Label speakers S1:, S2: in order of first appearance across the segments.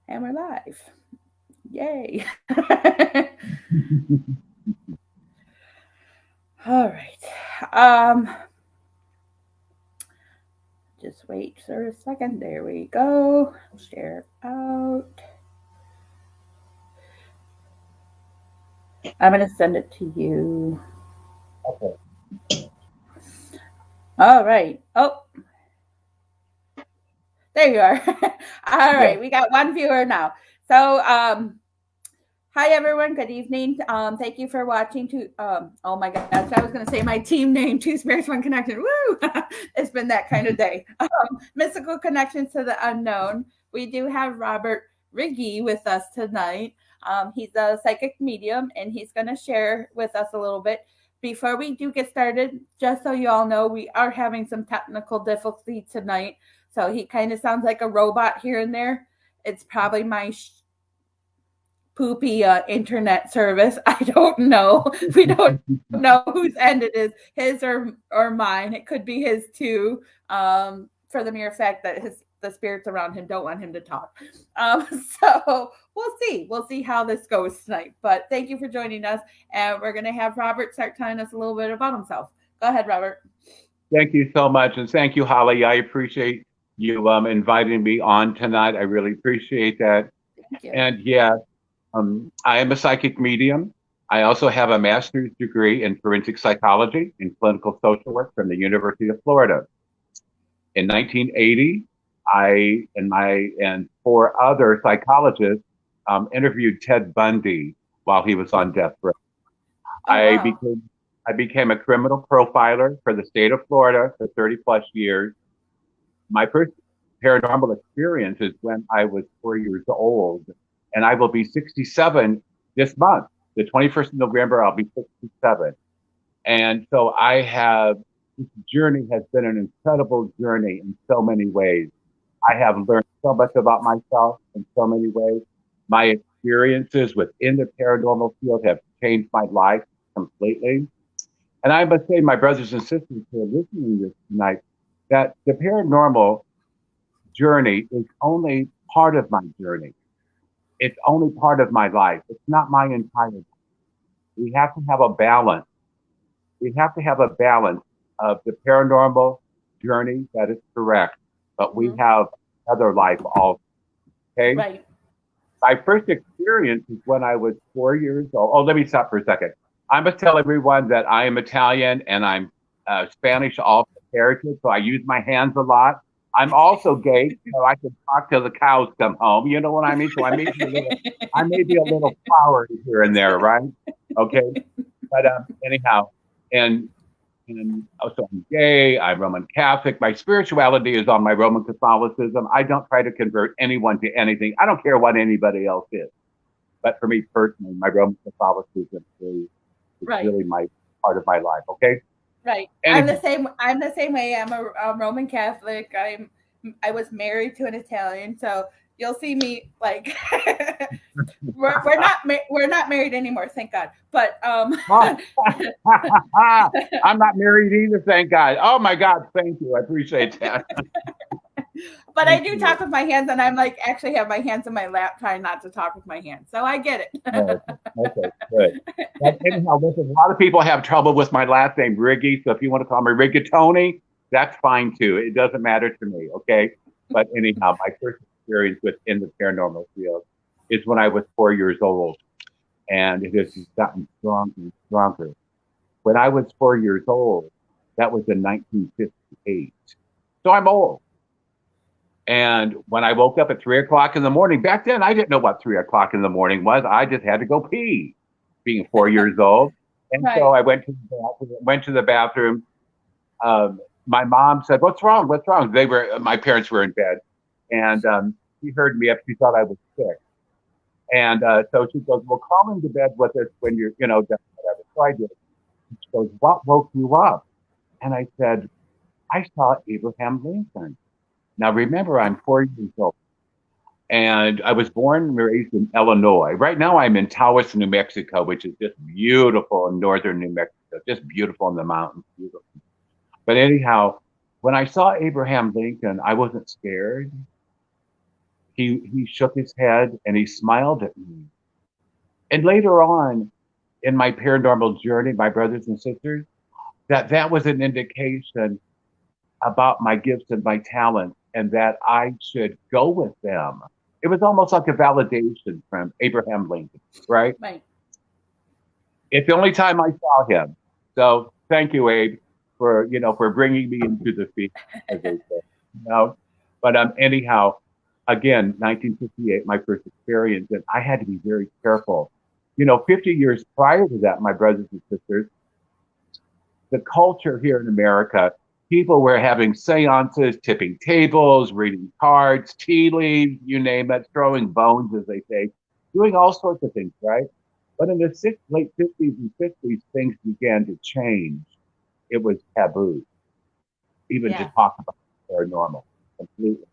S1: And we're live. Yay. All right. Just wait for a second. There we go. Share out. I'm going to send it to you.
S2: Okay.
S1: All right. Oh, there you are. All
S2: Yeah.
S1: right. We got one viewer now. So, hi everyone. Good evening. Thank you for watching. Oh my gosh, I was going to say my team name, Two Spirits, One Connection. Woo! It's been that kind of day. Mystical connections to the unknown. We do have Robert Riggy with us tonight. He's a psychic medium, and he's going to share with us a little bit. Before we do get started, just so you all know, we are having some technical difficulty tonight. So he kind of sounds like a robot here and there. It's probably my poopy internet service. I don't know. We don't know whose end it is, his or mine. It could be his too. For the mere fact that the spirits around him don't want him to talk. Um, so we'll see. We'll see how this goes tonight. But thank you for joining us, and we're gonna have Robert start telling us a little bit about himself. Go ahead, Robert.
S2: Thank you so much. And thank you, Holly. I appreciate you inviting me on tonight. I really appreciate that.
S1: Thank you.
S2: And yeah, I am a psychic medium. I also have a master's degree in forensic psychology and clinical social work from the University of Florida. In 1980, I and four other psychologists interviewed Ted Bundy while he was on death row.
S1: Oh
S2: I
S1: wow.
S2: became I became a criminal profiler for the state of Florida for 30 plus years. My first paranormal experience is when I was 4 years old, and I will be 67 this month. The 21st of November, I'll be 67. And so this journey has been an incredible journey in so many ways. I have learned so much about myself in so many ways. My experiences within the paranormal field have changed my life completely. And I must say, my brothers and sisters who are listening to this tonight, that the paranormal journey is only part of my journey. It's only part of my life. It's not my entire life. We have to have a balance. We have to have a balance of the paranormal journey that is correct, but we
S1: Mm-hmm.
S2: have other life also. Okay.
S1: Right.
S2: My first experience is when I was 4 years old. Oh, let me stop for a second. I must tell everyone that I am Italian and I'm Spanish also heritage, so I use my hands a lot. I'm also gay, so I can talk till the cows come home. You know what I mean? So I may be a little flowery here and there, right? Okay, but anyhow, and and also I'm gay. I'm Roman Catholic. My spirituality is on my Roman Catholicism. I don't try to convert anyone to anything. I don't care what anybody else is. But for me personally, my Roman Catholicism is
S1: Right.
S2: really my part of my life. Okay.
S1: Right.
S2: And
S1: I'm the same way. I'm a Roman Catholic. I was married to an Italian, so you'll see me like we're not married anymore, thank God. But
S2: I'm not married either, thank God. Oh my God, thank you. I appreciate that.
S1: but I
S2: Thank
S1: do
S2: you.
S1: talk with my hands, and I'm like actually have my hands in my lap, trying not to talk with my hands. So I get
S2: Oh,
S1: it.
S2: okay, good. But anyhow, listen, a lot of people have trouble with my last name, Riggy. So if you want to call me Rigatoni, that's fine too. It doesn't matter to me. Okay. But anyhow, my first experience within the paranormal field is when I was 4 years old, and it has just gotten stronger and stronger. When I was 4 years old, that was in 1958. So I'm old. And when I woke up at 3 o'clock in the morning, back then I didn't know what 3 o'clock in the morning was. I just had to go pee, being 4 years old. And so
S1: Right.
S2: I went to the bathroom. Um, my mom said, "What's wrong? What's wrong?" My parents were in bed, and she heard me up. She thought I was sick, and so she goes, "Well, crawl into bed with us when you're, done, whatever." So I did. She goes, "What woke you up?" And I said, "I saw Abraham Lincoln." Now remember, I'm 4 years old. And I was born and raised in Illinois. Right now, I'm in Taos, New Mexico, which is just beautiful in northern New Mexico, just beautiful in the mountains, beautiful. But anyhow, when I saw Abraham Lincoln, I wasn't scared. he shook his head and he smiled at me. And later on in my paranormal journey, my brothers and sisters, that was an indication about my gifts and my talents and that I should go with them. It was almost like a validation from Abraham Lincoln, right?
S1: Right.
S2: It's the only time I saw him. So thank you, Abe, for for bringing me into the field, as they say. You know, but anyhow, again, 1958, my first experience, and I had to be very careful. 50 years prior to that, my brothers and sisters, the culture here in America, people were having seances, tipping tables, reading cards, tea leaves, you name it, throwing bones, as they say, doing all sorts of things, right? But in the late 50s and 60s, things began to change. It was taboo, even to
S1: Yeah.
S2: talk about paranormal completely.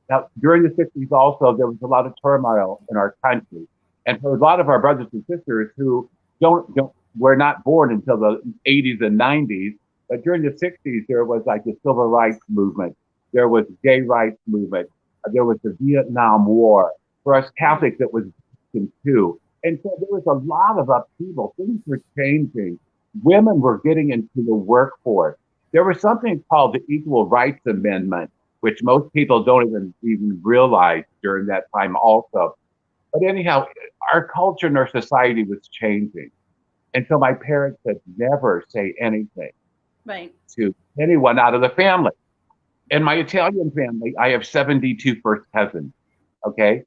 S2: Now, during the 60s, also, there was a lot of turmoil in our country. And for a lot of our brothers and sisters who don't were not born until the 80s and 90s, but during the 60s, there was like the civil rights movement. There was the gay rights movement. There was the Vietnam War. For us
S1: Mhm.
S2: Catholics, it was too. And so there was a lot of upheaval. Things were changing. Women were getting into the workforce. There was something called the Equal Rights Amendment, which most people don't even realize during that time also. But anyhow, our culture and our society was changing. And so my parents said never say anything
S1: Right.
S2: to anyone out of the family. In my Italian family, I have 72 first cousins. Okay.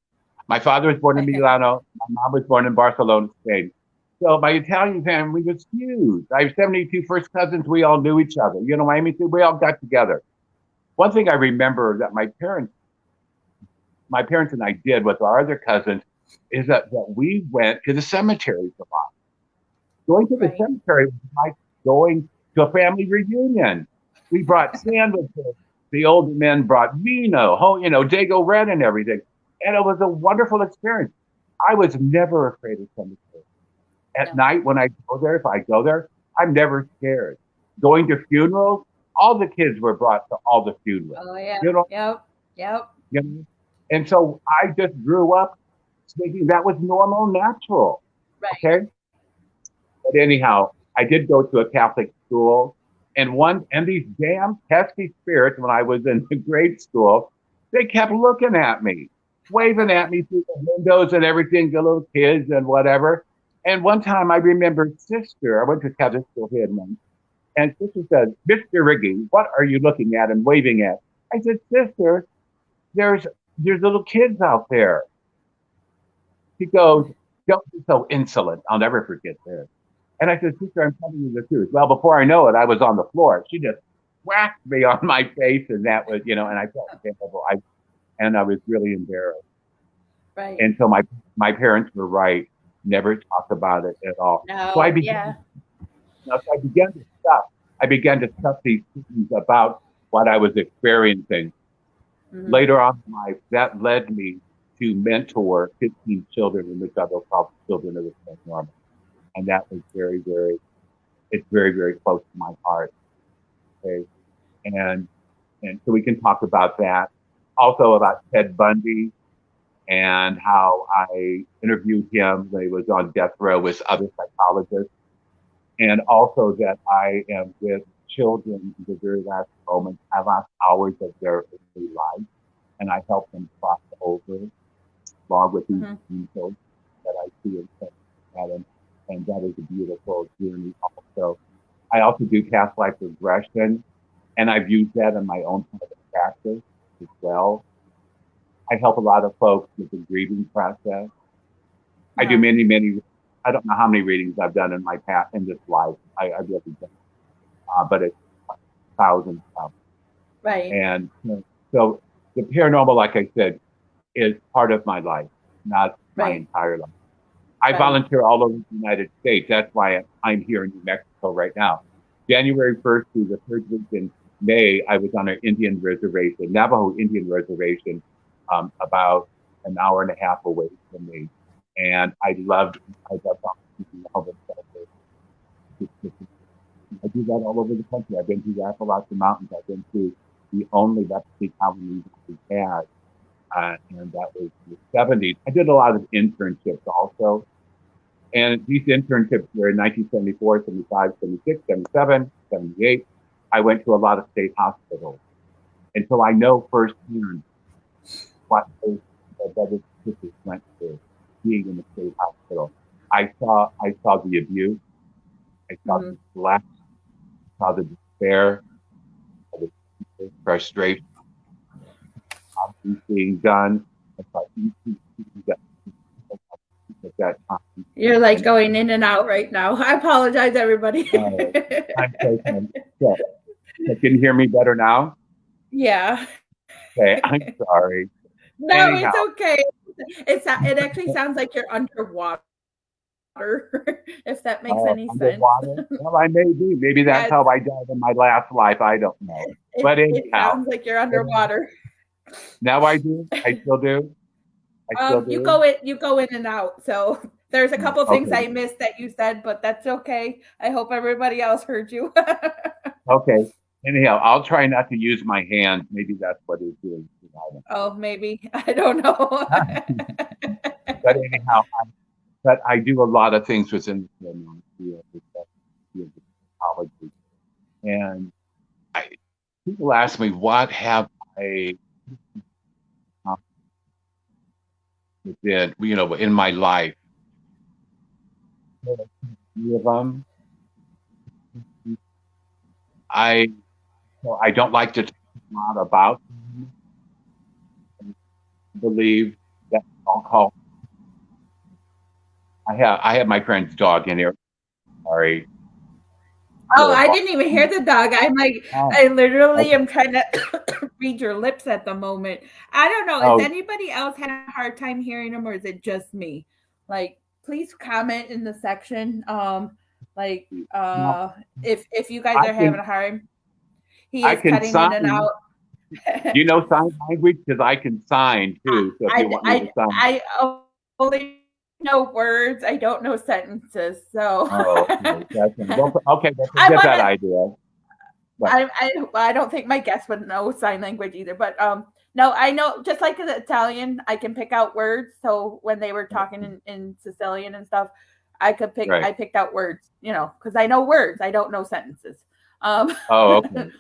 S2: My father was born in Milano. My mom was born in Barcelona, Spain. So my Italian family was huge. I have 72 first cousins. We all knew each other. You know what I mean? We all got together. One thing I remember that my parents and I did with our other cousins is that we went to the cemeteries a lot. Going to the
S1: Right.
S2: cemetery was like going to a family reunion. We brought sandwiches. The older men brought vino, Dago Red and everything. And it was a wonderful experience. I was never afraid of cemetery. At
S1: No.
S2: night when I go there, if I go there, I'm never scared. Going to funerals, all the kids were brought to all the funerals.
S1: Oh yeah.
S2: You know,
S1: Yep. Yep.
S2: you know? And so I just grew up thinking that was normal, natural.
S1: Right.
S2: Okay. But anyhow, I did go to a Catholic school, and these damn pesky spirits, when I was in grade school, they kept looking at me, waving at me through the windows and everything, the little kids and whatever. And one time I remember Sister, I went to Catholic school here, and Sister said, "Mr. Riggy, what are you looking at and waving at?" I said, "Sister, there's little kids out there." She goes, "Don't be so insolent. I'll never forget this." And I said, "Sister, I'm telling you the truth." Well, before I know it, I was on the floor. She just whacked me on my face, and that was, and I felt terrible. And I was really embarrassed.
S1: Right.
S2: And so my parents were right. Never talk about it at all. So I
S1: No.
S2: began,
S1: Yeah.
S2: so I began to stuff. I began to stuff these things about what I was experiencing.
S1: Hmm.
S2: Later on in life, that led me to mentor 15 children in which I will call children of the paranormal. And that was it's very, very close to my heart. Okay. And and so we can talk about that. Also about Ted Bundy and how I interviewed him when he was on death row with other psychologists. And also that I am with children in the very last moments, last hours of their earthly life. And I help them cross over along with these
S1: Hmm.
S2: angels that I see in heaven. And that is a beautiful journey also. I also do past life regression, and I've used that in my own private practice as well. I help a lot of folks with the grieving process. I do
S1: Huh.
S2: I don't know how many readings I've done in my past, in this life. I really don't, but it's thousands of.
S1: Right.
S2: And so the paranormal, like I said, is part of my life, not my
S1: Right.
S2: entire life. I
S1: Right.
S2: volunteer all over the United States. That's why I'm here in New Mexico right now. January 1st through the third week in May, I was on an Indian reservation, Navajo Indian reservation, about an hour and a half away from me. And I loved all the I do that all over the country. I've been to the Appalachian Mountains. I've been to the only leprosy colony that we had. and that was the 70s. I did a lot of internships also. And these internships were in 1974, 75, 76, 77, 78. I went to a lot of state hospitals. And so I know firsthand what those brothers and sisters went through being in the state hospital. I saw the abuse, I saw the neglect, I saw the despair, the frustration of things being done. I saw ECT at that time.
S1: You're like going in and out right now. I apologize, everybody.
S2: I'm so sorry. So, can you hear me better now?
S1: Yeah.
S2: Okay, I'm sorry.
S1: No,
S2: Anyhow.
S1: it's okay. It actually sounds like you're underwater, if that makes any
S2: underwater?
S1: sense.
S2: Well, I may be. Maybe that's how I died in my last life. I don't know. But anyhow,
S1: it sounds like you're underwater.
S2: Now I do. I still do.
S1: You go in and out. So there's a couple things I missed that you said, but that's okay. I hope everybody else heard you.
S2: Okay. Anyhow, I'll try not to use my hands. Maybe that's what it's doing.
S1: Oh, maybe. I don't know.
S2: But anyhow, I do a lot of things within the field of psychology. And people ask me, what have I did, in my life? Few of them. I don't like to talk a lot about them. I believe that I'll call. I have my friend's dog in here. Sorry.
S1: Oh, I didn't even hear the dog. I'm like, I literally am trying to read your lips at the moment. I don't know. Is anybody else having a hard time hearing him, or is it just me? Like, please comment in the section. If you guys are having a hard time, he is cutting in and out.
S2: Do you know sign language? Because I can sign too. So if you want me to sign.
S1: I only know words. I don't know sentences. So
S2: okay, let's get that idea.
S1: But I don't think my guests would know sign language either. But no, I know, just like in Italian, I can pick out words. So when they were talking in Sicilian and stuff, I picked out words, because I know words. I don't know sentences.
S2: Okay.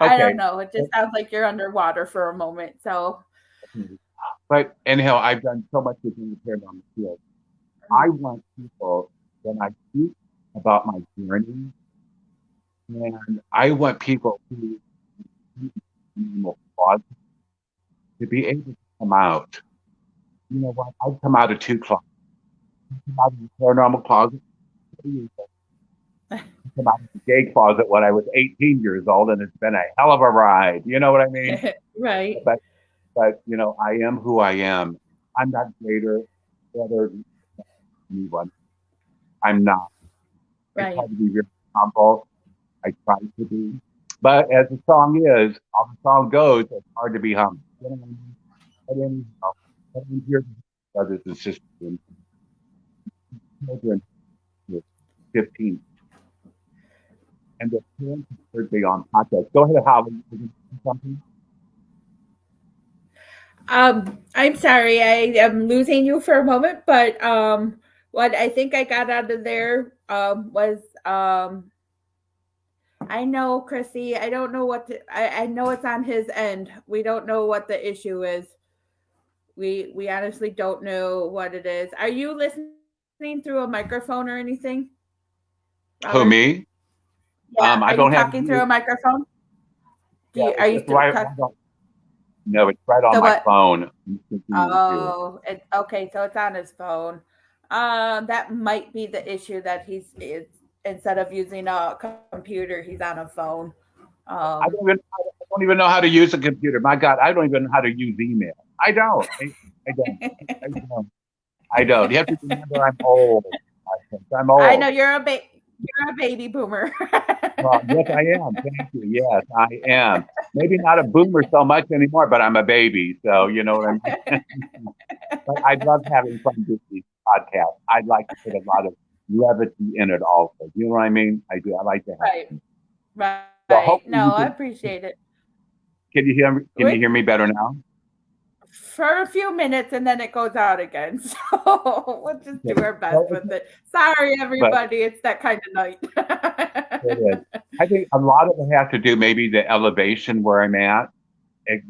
S1: I don't know. It just sounds like you're underwater for a moment. So.
S2: But anyhow, I've done so much within the paranormal field. I want people, when I speak about my journey, and I want people who to be able to come out. You know what? I've come out of 2 closets. I come out of the paranormal closet. I come out of the gay closet when I was 18 years old, and it's been a hell of a ride. You know what I mean?
S1: Right.
S2: But I am who I am. I'm not greater, better than anyone. I'm not.
S1: Right.
S2: I try to be very humble. I try to be. But as the song is, how the song goes, it's hard to be humble. You know what I mean? But anyhow, I'm here, brothers and sisters, and children, 15. And the parents heard me on podcast. Go ahead, Holly. Something?
S1: I'm sorry, I am losing you for a moment, but what I think I got out of there was I know, Chrissy, I don't know I know it's on his end. We don't know what the issue is. We honestly don't know what it is. Are you listening through a microphone or anything, Robert?
S2: Who, me?
S1: Yeah, I don't talking through a microphone? Are you still talking?
S2: No, it's right on my phone.
S1: Oh, okay. So it's on his phone. That might be the issue, that he's instead of using a computer, he's on a phone.
S2: I don't even know how to use a computer. My God, I don't even know how to use email. I don't. I don't. You have to remember, I'm old. I'm old.
S1: I know you're a baby boomer.
S2: Well, yes, I am. Thank you. Yes, I am. Maybe not a boomer so much anymore, but I'm a baby. So, you know what I mean? But I love having fun doing these podcasts. I'd like to put a lot of levity in it also. You know what I mean? I do. I like to have fun.
S1: Right. So no, I appreciate it.
S2: Can you hear me? Can you hear me better now?
S1: for a few minutes and then it goes out again. So we'll just do our best with it. Sorry, everybody. It's that kind of night.
S2: It is. I think a lot of it has to do maybe the elevation where I'm at.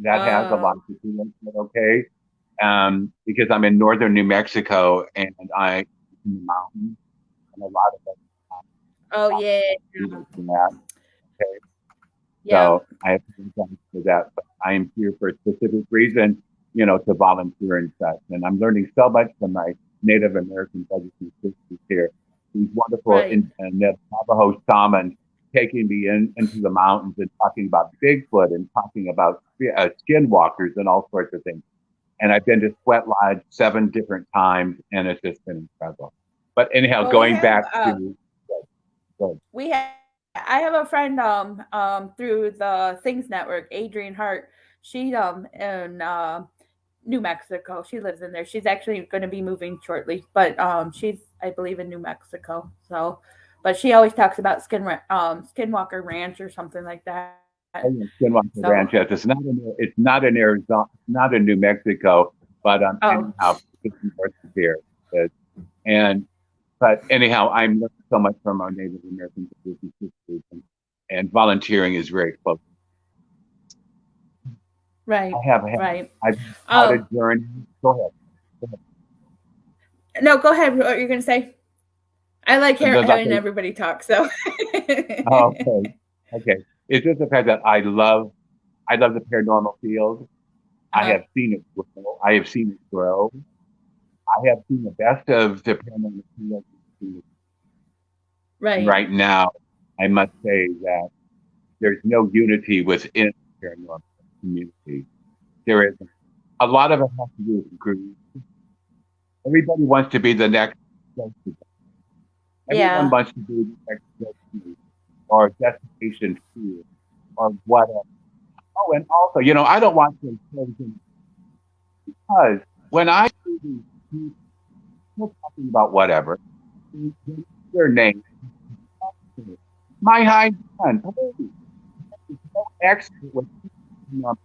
S2: That has a lot to do with it, okay? Because I'm in northern New Mexico and I'm in the mountains, and a lot of it.
S1: Oh yeah.
S2: That, okay.
S1: Yeah.
S2: So I have to thank for that, but I am here for a specific reason, to volunteer and such. And I'm learning so much from my Native American brothers and sisters here. These wonderful Navajo shamans taking me into the mountains and talking about Bigfoot and talking about skinwalkers and all sorts of things. And I've been to Sweat Lodge 7 different times, and it's just been incredible. But anyhow, going back to
S1: I have a friend through the Things Network, Adrienne Hart. She in New Mexico. She lives in there. She's actually going to be moving shortly, but she's, I believe, in New Mexico. So, but she always talks about Skinwalker Ranch or something like that.
S2: Skinwalker Ranch. Yes, it's not in Arizona, not in New Mexico, but anyhow, it's north of here. But anyhow, I'm learning so much from our Native American sisters, and volunteering is very close.
S1: Right.
S2: I've had a journey. Go ahead.
S1: No, go ahead. What you're going to say? I like hearing everybody talk. So.
S2: Okay. It's just the fact that I love the paranormal field. I have seen it grow. I have seen the best of the paranormal field.
S1: Right.
S2: Right now, I must say that there's no unity within the paranormal community. There is a lot of it has to do with groups. Everybody wants to be the next. Everyone wants to be the next or destination two or whatever. Oh, and also, I don't want to because when I do these, we're talking about whatever, their name, my high son, please, no expert with people.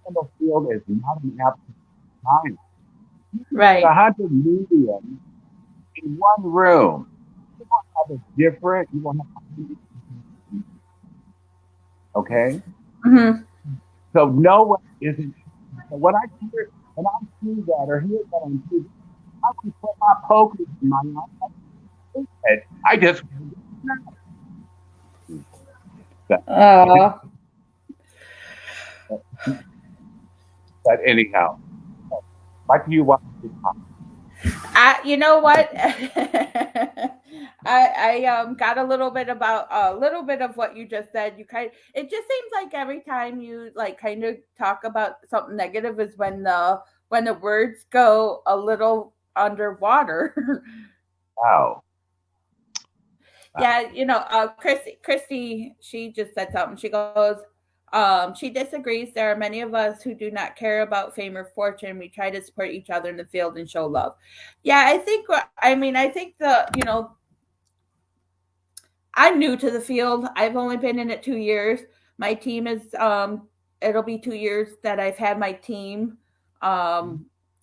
S2: The field is not an absolute time.
S1: Right.
S2: 100 million in one room. You won't have a different. You won't have. Okay.
S1: Mm-hmm.
S2: So no one isn't. When I see that or hear that on TV, I can put my poker in my head. I just. But anyhow, what do you want to talk?
S1: You know what? I got a little bit of what you just said. It just seems like every time you kind of talk about something negative is when the words go a little underwater.
S2: Wow.
S1: Yeah, Christy, she just said something. She goes, she disagrees. There are many of us who do not care about fame or fortune. We try to support each other in the field and show love. Yeah, I think I'm new to the field. I've only been in it 2 years. My team is, it'll be 2 years that I've had my team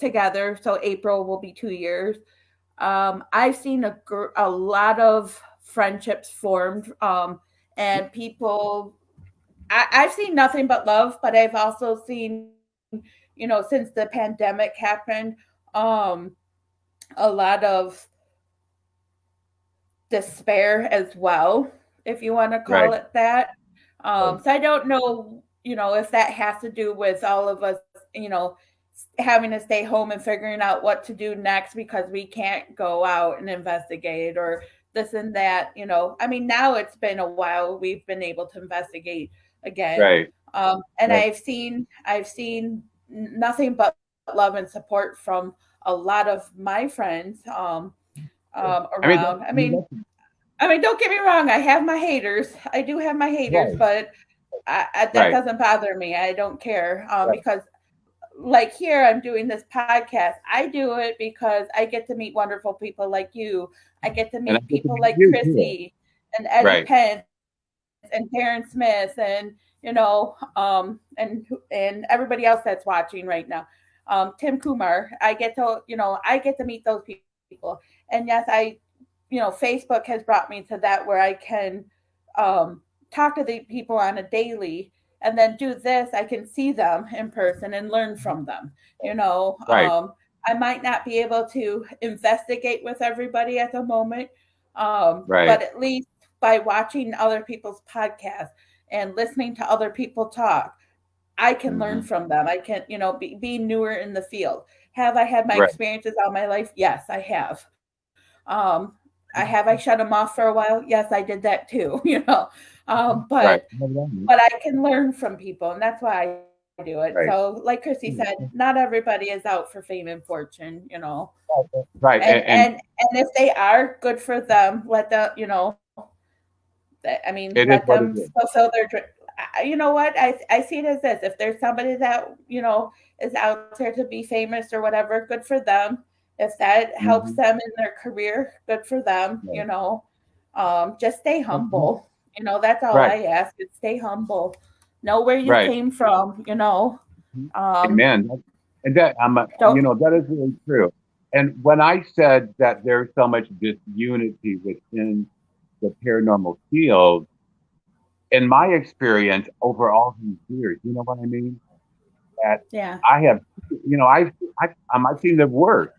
S1: together. So April will be 2 years. I've seen a lot of friendships formed and people. I've seen nothing but love, but I've also seen, since the pandemic happened, a lot of despair as well, if you want to call it that. So I don't know, if that has to do with all of us, having to stay home and figuring out what to do next because we can't go out and investigate or this and that. I mean, now it's been a while we've been able to investigate again.
S2: Right.
S1: And I've seen nothing but love and support from a lot of my friends around. I mean, don't get me wrong. I have my haters. I do have my haters, but that doesn't bother me. I don't care because like here, I'm doing this podcast. I do it because I get to meet wonderful people like you. I get to meet people like Chrissy and Eddie Pence and Karen Smith and and everybody else that's watching right now. Tim Kumar, I get to meet those people. And yes, Facebook has brought me to that where I can talk to the people on a daily, and then do this. I can see them in person and learn from them.
S2: Right.
S1: I might not be able to investigate with everybody at the moment,
S2: Right.
S1: but at least by watching other people's podcasts and listening to other people talk, I can learn
S2: Mhm.
S1: from them. I can, be newer in the field. Have I had my
S2: Right.
S1: experiences all my life? Yes, I have. Um, I shut them off for a while? Yes, I did that too.
S2: Right.
S1: But I can learn from people, and that's why I do it.
S2: Right.
S1: So, like Chrissy said, not everybody is out for fame and fortune.
S2: Right.
S1: And if they are, good for them.
S2: It is
S1: Let
S2: what it
S1: them
S2: is.
S1: fulfill their dream. You know what? I see it as this: if there's somebody that is out there to be famous or whatever, good for them. If that helps
S2: Mhm.
S1: them in their career, good for them.
S2: Right.
S1: Just stay humble. That's all
S2: Right.
S1: I ask: is stay humble. Know where you
S2: Right.
S1: came from. Um,
S2: Amen. And that
S1: don't.
S2: that is really true. And when I said that there's so much disunity within the paranormal field, in my experience over all these years, you know what I mean? That
S1: Yeah.
S2: I have, I've seen the worst.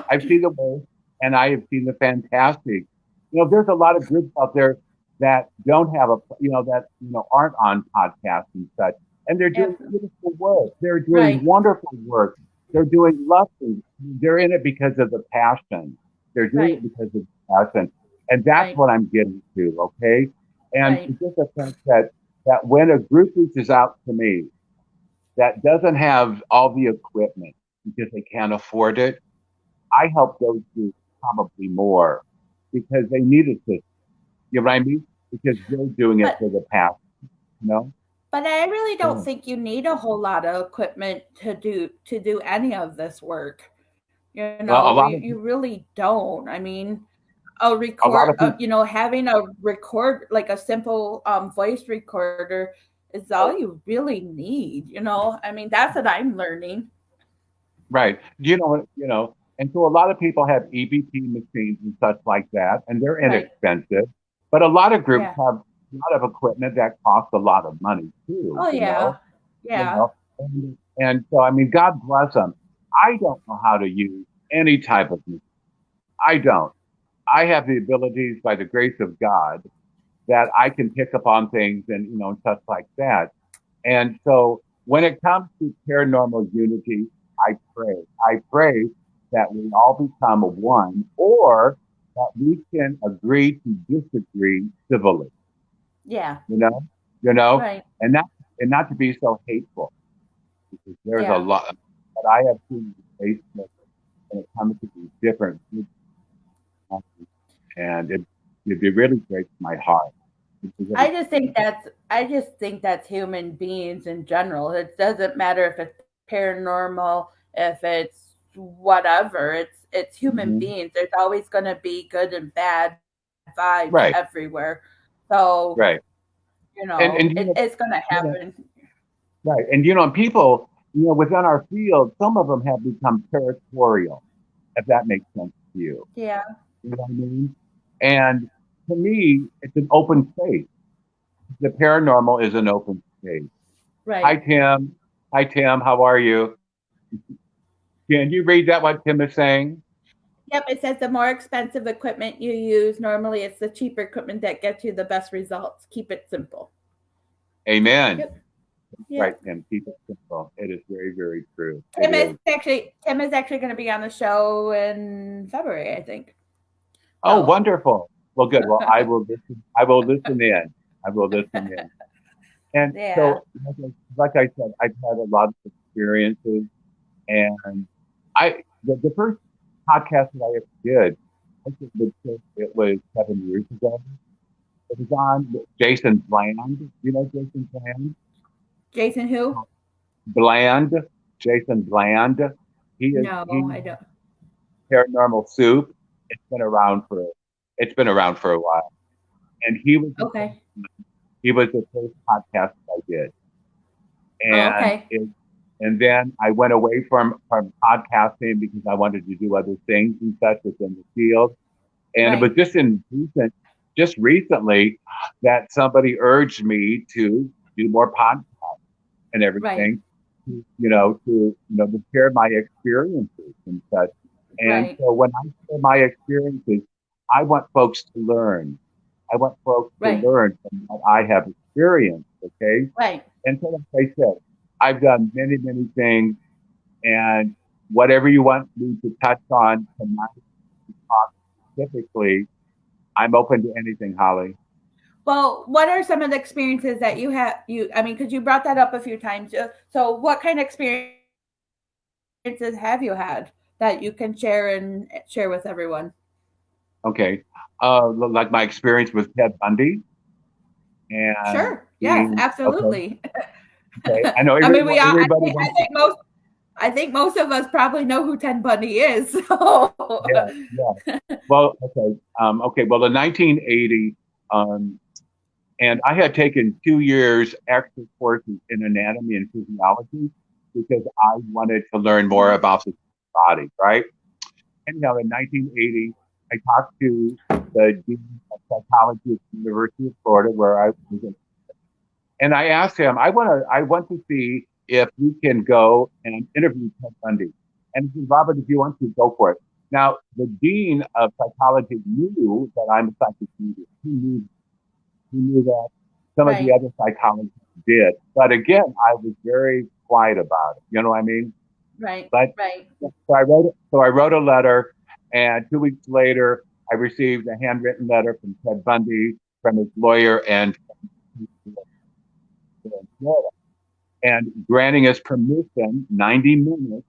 S2: I've seen the worst, and I have seen the fantastic. There's a lot of groups out there that don't have that aren't on podcasts and such, and they're doing
S1: Yeah.
S2: beautiful work. They're doing
S1: Right.
S2: wonderful work. They're doing lovely. They're in it because of the passion. They're doing it
S1: Right.
S2: because of the passion, and that's
S1: Right.
S2: what I'm getting to. Okay, and
S1: Right.
S2: it's just the fact that when a group reaches out to me that doesn't have all the equipment because they can't afford it, I help those groups probably more because they need assistance. You know what I mean? Because they're doing it
S1: But
S2: for the past, you know?
S1: But I really don't
S2: Yeah.
S1: think you need a whole lot of equipment to do any of this work.
S2: Well,
S1: You really don't. I mean,
S2: a lot of people,
S1: having a record like a simple voice recorder is all you really need. I mean, that's what I'm learning.
S2: right? And so a lot of people have EVP machines and such like that, and they're
S1: Right.
S2: inexpensive. But a lot of groups
S1: Yeah.
S2: have a lot of equipment that costs a lot of money too.
S1: Oh yeah.
S2: You
S1: Yeah.
S2: know, and so I mean, God bless them. I don't know how to use any type of machine. I don't. I have the abilities by the grace of God that I can pick up on things and stuff like that. And so when it comes to paranormal unity, I pray. I pray that we all become one or that we can agree to disagree civilly,
S1: Yeah.
S2: you know, you know,
S1: Right.
S2: and not and not to be so hateful because there's a
S1: Yeah.
S2: lot that I have seen in Facebook when it comes to these different groups, and it really breaks my heart. It really,
S1: I just think that's human beings in general. It doesn't matter if it's paranormal, if it's whatever. It's human
S2: Mhm.
S1: beings. There's always going to be good and bad vibes
S2: Right,
S1: everywhere. So,
S2: right. And
S1: it's going to
S2: you know,
S1: happen.
S2: right. And people, within our field, some of them have become territorial, if that makes sense to you.
S1: Yeah.
S2: You know what I mean? And to me, it's an open space. The paranormal is an open space. Hi,
S1: Right.
S2: Tim. Hi, Tim. How are you? Can you read that what Tim is saying?
S1: Yep, it says the more expensive equipment you use, normally it's the cheaper equipment that gets you the best results. Keep it simple.
S2: Amen.
S1: Yep.
S2: Right,
S1: Yep.
S2: Tim. Keep it simple. It is very, very true. It is.
S1: Tim is actually going to be on the show in February, I think.
S2: Oh,
S1: So
S2: wonderful. Well, good. Well, I will listen. I will listen in. I will listen in. And
S1: yeah.
S2: so, like I said, I've had a lot of experiences, and the first podcast that I ever did, I think it was 7 years ago. It was on Jason Bland. You know Jason Bland?
S1: Jason who?
S2: Bland, Jason Bland. He
S1: No, I don't.
S2: paranormal soup. It's been around for it's been around for a while, and he was
S1: Okay.
S2: He was the first podcast I did,
S1: Oh,
S2: and
S1: okay.
S2: and then I went away from podcasting because I wanted to do other things and such within the field. And it was
S1: Right.
S2: just recently that somebody urged me to do more podcasts and
S1: Right.
S2: everything, to share my experiences and such. And
S1: Right.
S2: so when I share my experiences, I want folks to learn. I want folks to
S1: Right.
S2: learn from what I have experienced. Okay.
S1: Right.
S2: And so, like I said, I've done many, many things, and whatever you want me to touch on tonight, talk specifically, I'm open to anything, Holly.
S1: Well, what are some of the experiences that you have? I mean, because you brought that up a few times. So, what kind of experiences have you had that you can share and share with everyone?
S2: Okay. Like my experience with Ted Bundy and
S1: Sure. Yes,
S2: being okay.
S1: absolutely.
S2: Okay. I know
S1: I mean, we all.
S2: everybody wants to.
S1: I think most of us probably know who Ted Bundy is. So,
S2: Yeah. Yeah. Well, okay. Okay. Well, in 1980, um, and I had taken 2 years extra courses in anatomy and physiology because I wanted to learn more about the body, right? Anyhow, in 1980, I talked to the dean of psychology at the University of Florida, where I was, and I asked him, I want to see if we can go and interview Ted Bundy. And he said, Robert, if you want to, go for it. Now, the dean of psychology knew that I'm a psychic medium. He knew that some of the
S1: right,
S2: other psychologists did. But again, I was very quiet about it. You know what I mean?
S1: right,
S2: But
S1: right.
S2: so I wrote a letter, and 2 weeks later, I received a handwritten letter from Ted Bundy, from his lawyer, and granting us permission, 90 minutes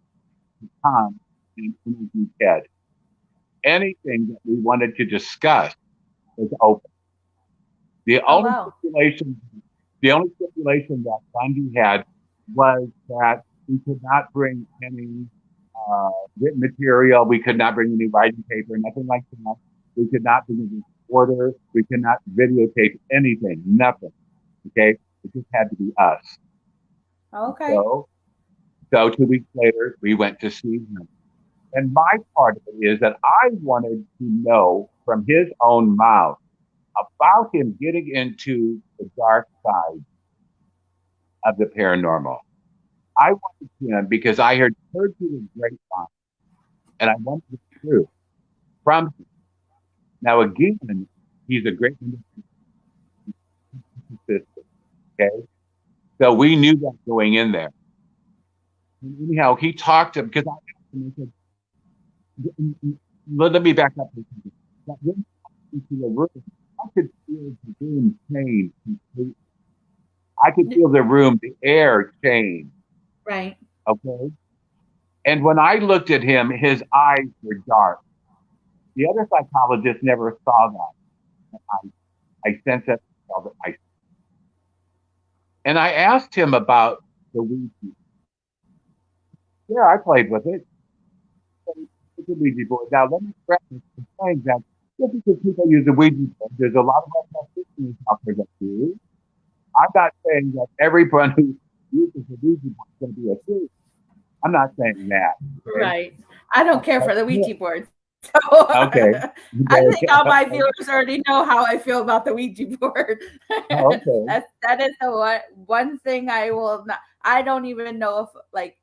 S2: to come and interview Ted. Anything that we wanted to discuss was open. The
S1: Oh,
S2: only
S1: wow.
S2: stipulation, the only stipulation that Bundy had was that we could not bring any written material. We could not bring any writing paper, nothing like that. We could not bring any recorder. We could not videotape anything, nothing. Okay. It just had to be us.
S1: Okay.
S2: So, so 2 weeks later, we went to see him. And my part of it is that I wanted to know from his own mouth about him getting into the dark side of the paranormal. I wanted him because I had heard through the grapevine, and I wanted the truth from him. Now, again, he's a great physicist, okay? So we knew that going in there. And anyhow, he talked to him because I asked him, I said, let me back up. That when into the room, I could feel the room change completely. I could feel the room, the air change.
S1: Right.
S2: Okay. And when I looked at him, his eyes were dark. The other psychologists never saw that. I sensed that. And I asked him about the Ouija. Yeah, I played with it. It's a Ouija board. Now, let me correct this and saying that just because people use the Ouija board, there's a lot of other practitioners out there that do. I'm not saying that everyone who uses the Ouija board is going to be a thief. I'm not saying that. Okay.
S1: Right. I don't care
S2: But
S1: for the
S2: yeah,
S1: Ouija board. So
S2: okay.
S1: I think all my
S2: Okay.
S1: viewers already know how I feel about the Ouija board.
S2: Oh, okay.
S1: That is the one thing I will not. I don't even know if like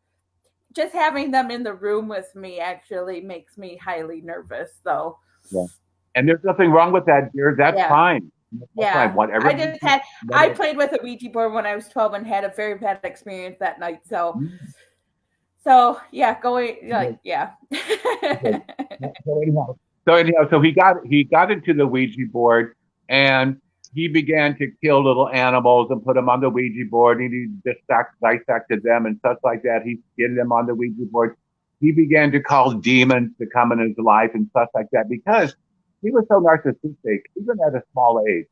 S1: just having them in the room with me actually makes me highly nervous. So
S2: Yeah. And there's nothing wrong with that, dear. That's
S1: yeah,
S2: fine. That's fine.
S1: yeah.
S2: Whatever makes you,
S1: I
S2: whatever.
S1: played with a Ouija board when I was 12 and had a very bad experience that night. So
S2: Mm,
S1: yeah, going
S2: okay.
S1: like yeah.
S2: Okay. So anyhow, he got into the Ouija board, and he began to kill little animals and put them on the Ouija board, and he dissected them and such like that. He skinned them on the Ouija board. He began to call demons to come in his life and such like that because he was so narcissistic, even at a small age,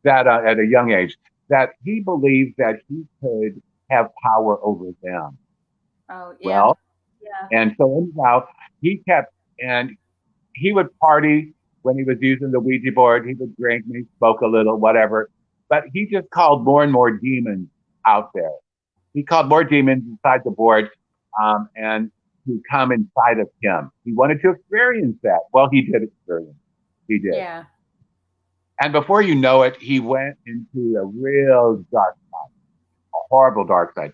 S2: that at a young age, that he believed that he could have power over them.
S1: Oh yeah,
S2: Well,
S1: yeah.
S2: and so anyhow, he kept and he would party when he was using the Ouija board, he would drink and he spoke a little, whatever. But he just called more and more demons out there. He called more demons inside the board, and to come inside of him. He wanted to experience that. Well, he did experience. He did.
S1: Yeah.
S2: And before you know it, he went into a real dark side, a horrible dark side.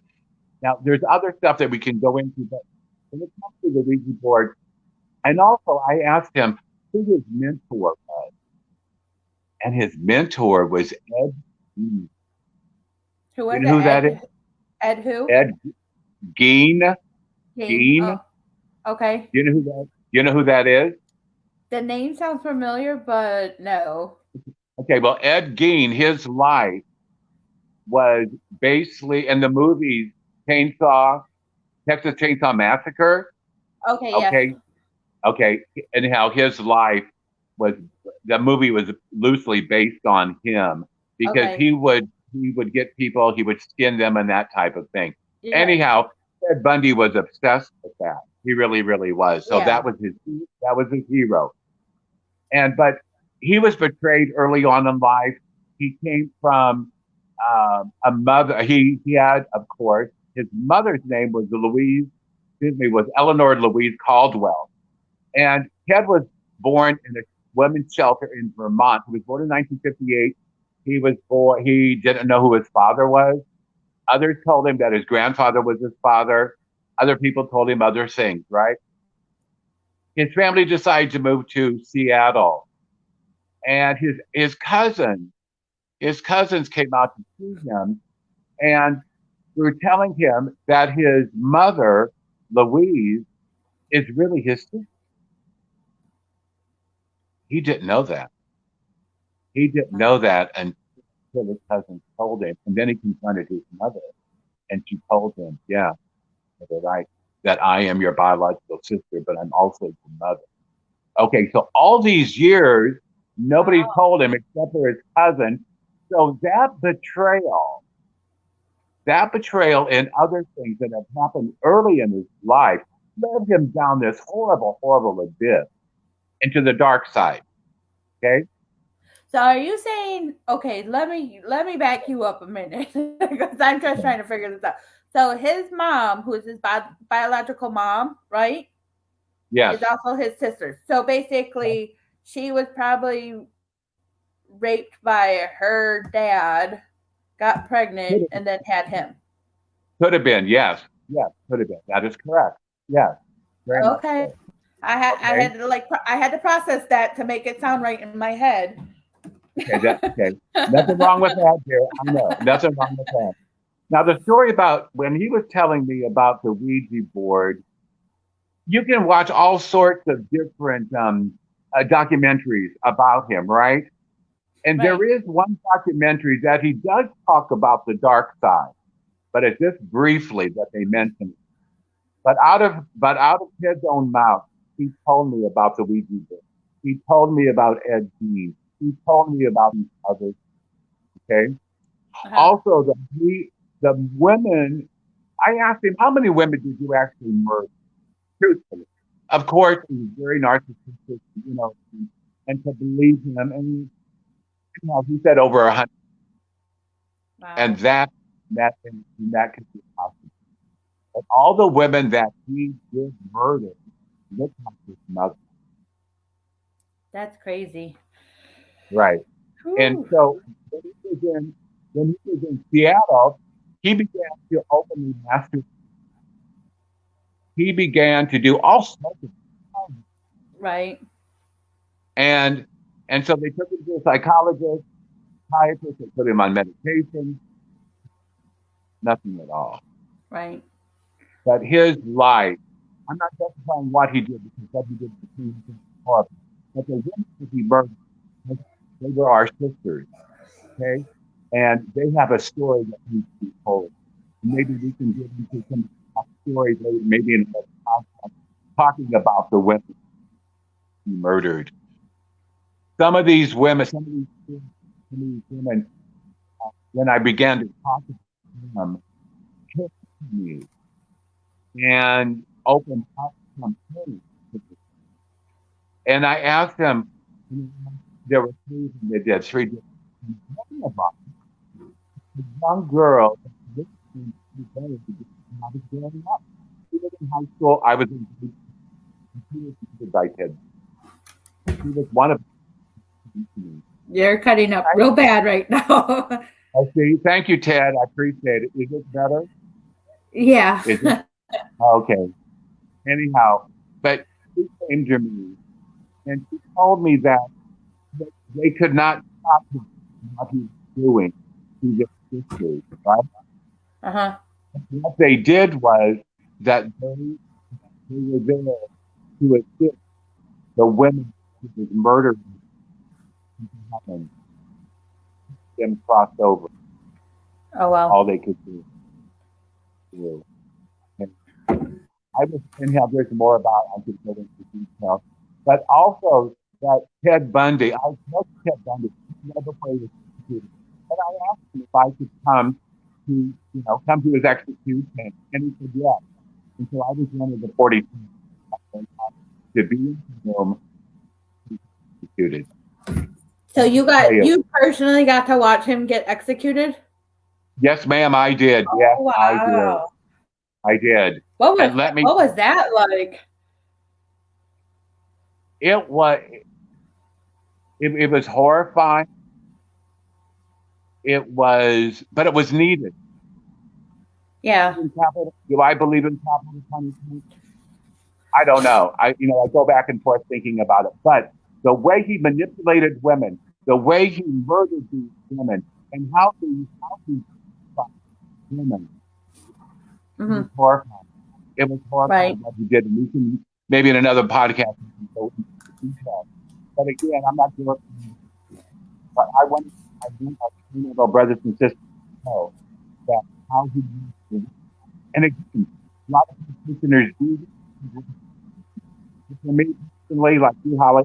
S2: Now, there's other stuff that we can go into, but when it comes to the Ouija board, and also I asked him who his mentor was, and his mentor was Ed Gein.
S1: Who was
S2: You know
S1: it?
S2: who that is?
S1: Ed who?
S2: Ed Gein. Gein.
S1: Oh, okay.
S2: You know who that? You know who that is?
S1: The name sounds familiar, but no.
S2: Okay, well, Ed Gein, his life was basically in the movies Chainsaw, Texas Chainsaw Massacre.
S1: Okay, yes.
S2: Okay, and how his life was, the movie was loosely based on him because
S1: Okay.
S2: he would get people, he would skin them and that type of thing.
S1: Yeah.
S2: Anyhow, Ted Bundy was obsessed with that. He really, really was. So
S1: Yeah.
S2: that was his hero. But he was betrayed early on in life. He came from a mother. He had, of course, his mother's name was Eleanor Louise Caldwell. And Ted was born in a women's shelter in Vermont. He was born in 1958. He didn't know who his father was. Others told him that his grandfather was his father. Other people told him other things, right? His family decided to move to Seattle. And his cousins came out to see him and were telling him that his mother, Louise, is really his sister. He didn't know that. He didn't know that until his cousins told him. And then he confronted his mother. And she told him, yeah, that I am your biological sister, but I'm also your mother. Okay, so all these years, nobody told him except for his cousin. So that betrayal and other things that have happened early in his life led him down this horrible, horrible abyss into the dark side. Okay.
S1: So are you saying, okay, let me back you up a minute because I'm just trying to figure this out. So his mom, who is his biological mom, right?
S2: Yes.
S1: Is also his sister. So basically, she was probably raped by her dad, got pregnant, and then had him.
S2: Could have been, yes. Yes, could have been. That is correct. Yes.
S1: Very okay. So. I had to process that to make it sound right in my head.
S2: Okay. Nothing wrong with that, dear. I know. Nothing wrong with that. Now, the story about when he was telling me about the Ouija board, you can watch all sorts of different documentaries about him, right? And there is one documentary that he does talk about the dark side, but it's just briefly that they mention it. But out of his own mouth, he told me about the Ouija board. He told me about Ed Gein. He told me about these others. Okay. Also, the women. I asked him, how many women did you actually murder? Truthfully, of course, he was very narcissistic, and to believe him, and he said over 100. Wow. And that could be possible. But all the women that he did murder looked like his mother.
S1: That's crazy.
S2: Right. Ooh. And so when he was in Seattle, he began to openly masturbate. He began to do all sorts of things.
S1: Right.
S2: And so they took him to a psychologist, psychiatrist, they put him on medication. Nothing at all.
S1: Right.
S2: But his life, I'm not justifying what he did because what he did was horrible. But the women that he murdered, they were our sisters. Okay? And they have a story that needs to be told. Maybe we can get into some stories later, maybe in a podcast, talking about the women he murdered. Some of these women, when I began to talk to them, kissed me and opened up some things. And I asked them, There were three of them that did, three different things. One of them, a young girl, this seemed to be better because I was growing up. She was in high school. I was in grade school. She was by Ted. She was one of them.
S1: You're cutting up real bad right now.
S2: I see. Thank you, Ted. I appreciate it. Is it better?
S1: Yeah.
S2: Is it? Okay. Anyhow, but she came to me and she told me that they could not stop him from what he was doing to his sisters, right?
S1: Uh-huh.
S2: What they did was that they were there to assist the women who was murdered and them crossed over.
S1: Oh wow.
S2: All they could do. And I was anyhow, there's more about I could get into details. But also that Ted Bundy, I know Ted Bundy, he never played with executed. And I asked him if I could come come to his execution. And he said yes. And so I was one of the 42 to be in the room executed.
S1: So you personally got to watch him get executed?
S2: Yes, ma'am, I did.
S1: Oh,
S2: yes,
S1: wow.
S2: I did.
S1: What was that like?
S2: It was horrifying. But it was needed.
S1: Yeah.
S2: Do I believe in capital punishment? I don't know. I go back and forth thinking about it. But the way he manipulated women, the way he murdered these women, and how he women, it was horrifying. It was horrifying what he did. And we can maybe in another podcast go into detail. But again, I'm not sure. But I want our brothers and sisters to know that how he used it. And again, a lot of listeners do this. For me, personally, like you, Holly,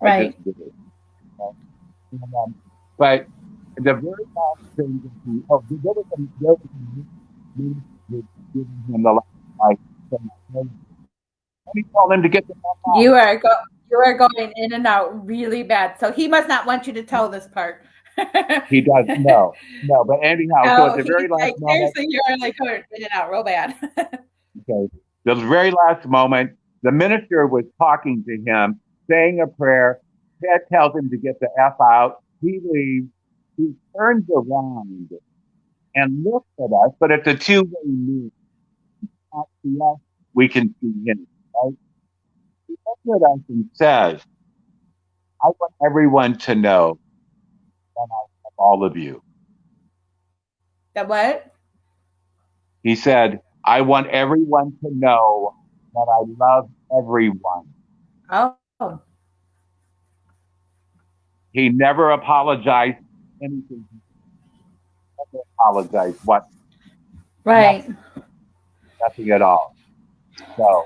S2: I just did it. But the very last thing there was giving him the last and he told him to get the fuck out.
S1: You are going in and out really bad. So he must not want you to tell this part.
S2: He does no. But anyhow, so at the very last moment,
S1: seriously, you're like going in and out real bad.
S2: Okay. The very last moment, the minister was talking to him, saying a prayer. Ted tells him to get the F out. He leaves. He turns around and looks at us, but it's a two-way mirror. Not see us, we can see him, right? He looks at us and says, I want everyone to know that I love all of you.
S1: That what?
S2: He said, I want everyone to know that I love everyone.
S1: Oh.
S2: He never apologized for anything. He never apologized. What?
S1: Right.
S2: Nothing at all. So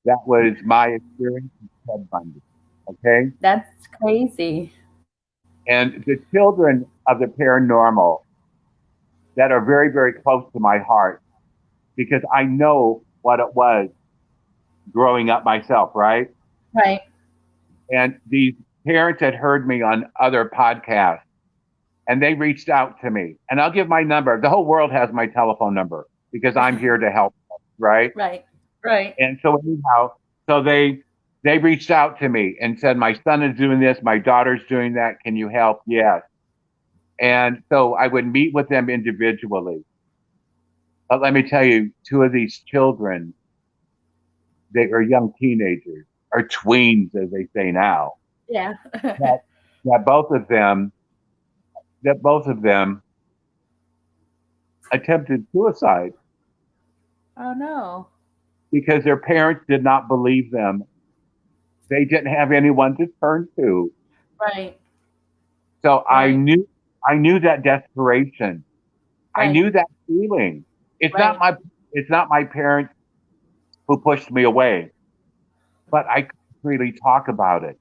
S2: that was my experience with Ted Bundy. Okay?
S1: That's crazy.
S2: And the children of the paranormal that are very, very close to my heart, because I know what it was growing up myself, right?
S1: Right.
S2: And these parents had heard me on other podcasts and they reached out to me. And I'll give my number. The whole world has my telephone number because I'm here to help them, right?
S1: Right.
S2: And so anyhow, so they reached out to me and said, my son is doing this, my daughter's doing that. Can you help? Yes. And so I would meet with them individually. But let me tell you, two of these children, they are young teenagers, or tweens, as they say now.
S1: Yeah.
S2: that both of them attempted suicide.
S1: Oh no.
S2: Because their parents did not believe them. They didn't have anyone to turn to.
S1: Right.
S2: So right. I knew that desperation. Right. I knew that feeling. It's right. not my parents who pushed me away, but I couldn't really talk about it.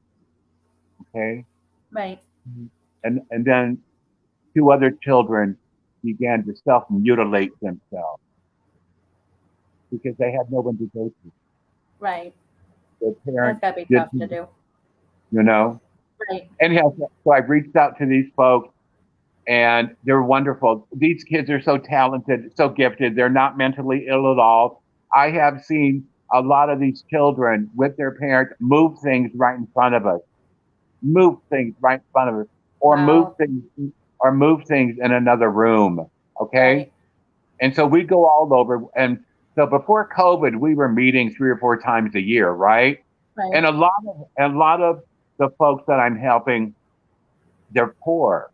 S2: Okay.
S1: Right.
S2: And then two other children began to self-mutilate themselves because they had no one to go to.
S1: Right.
S2: their
S1: That's
S2: parents
S1: gotta be
S2: did,
S1: tough to do.
S2: you know.
S1: Right.
S2: Anyhow, so I've reached out to these folks, and they're wonderful. These kids are so talented, so gifted. They're not mentally ill at all. I have seen a lot of these children with their parents move things right in front of us, move things right in front of us, or
S1: Wow.
S2: move things in another room. Okay,
S1: Right.
S2: and so we go all over. And so before COVID, we were meeting 3 or 4 times a year, right?
S1: Right.
S2: And a lot of the folks that I'm helping, they're poor.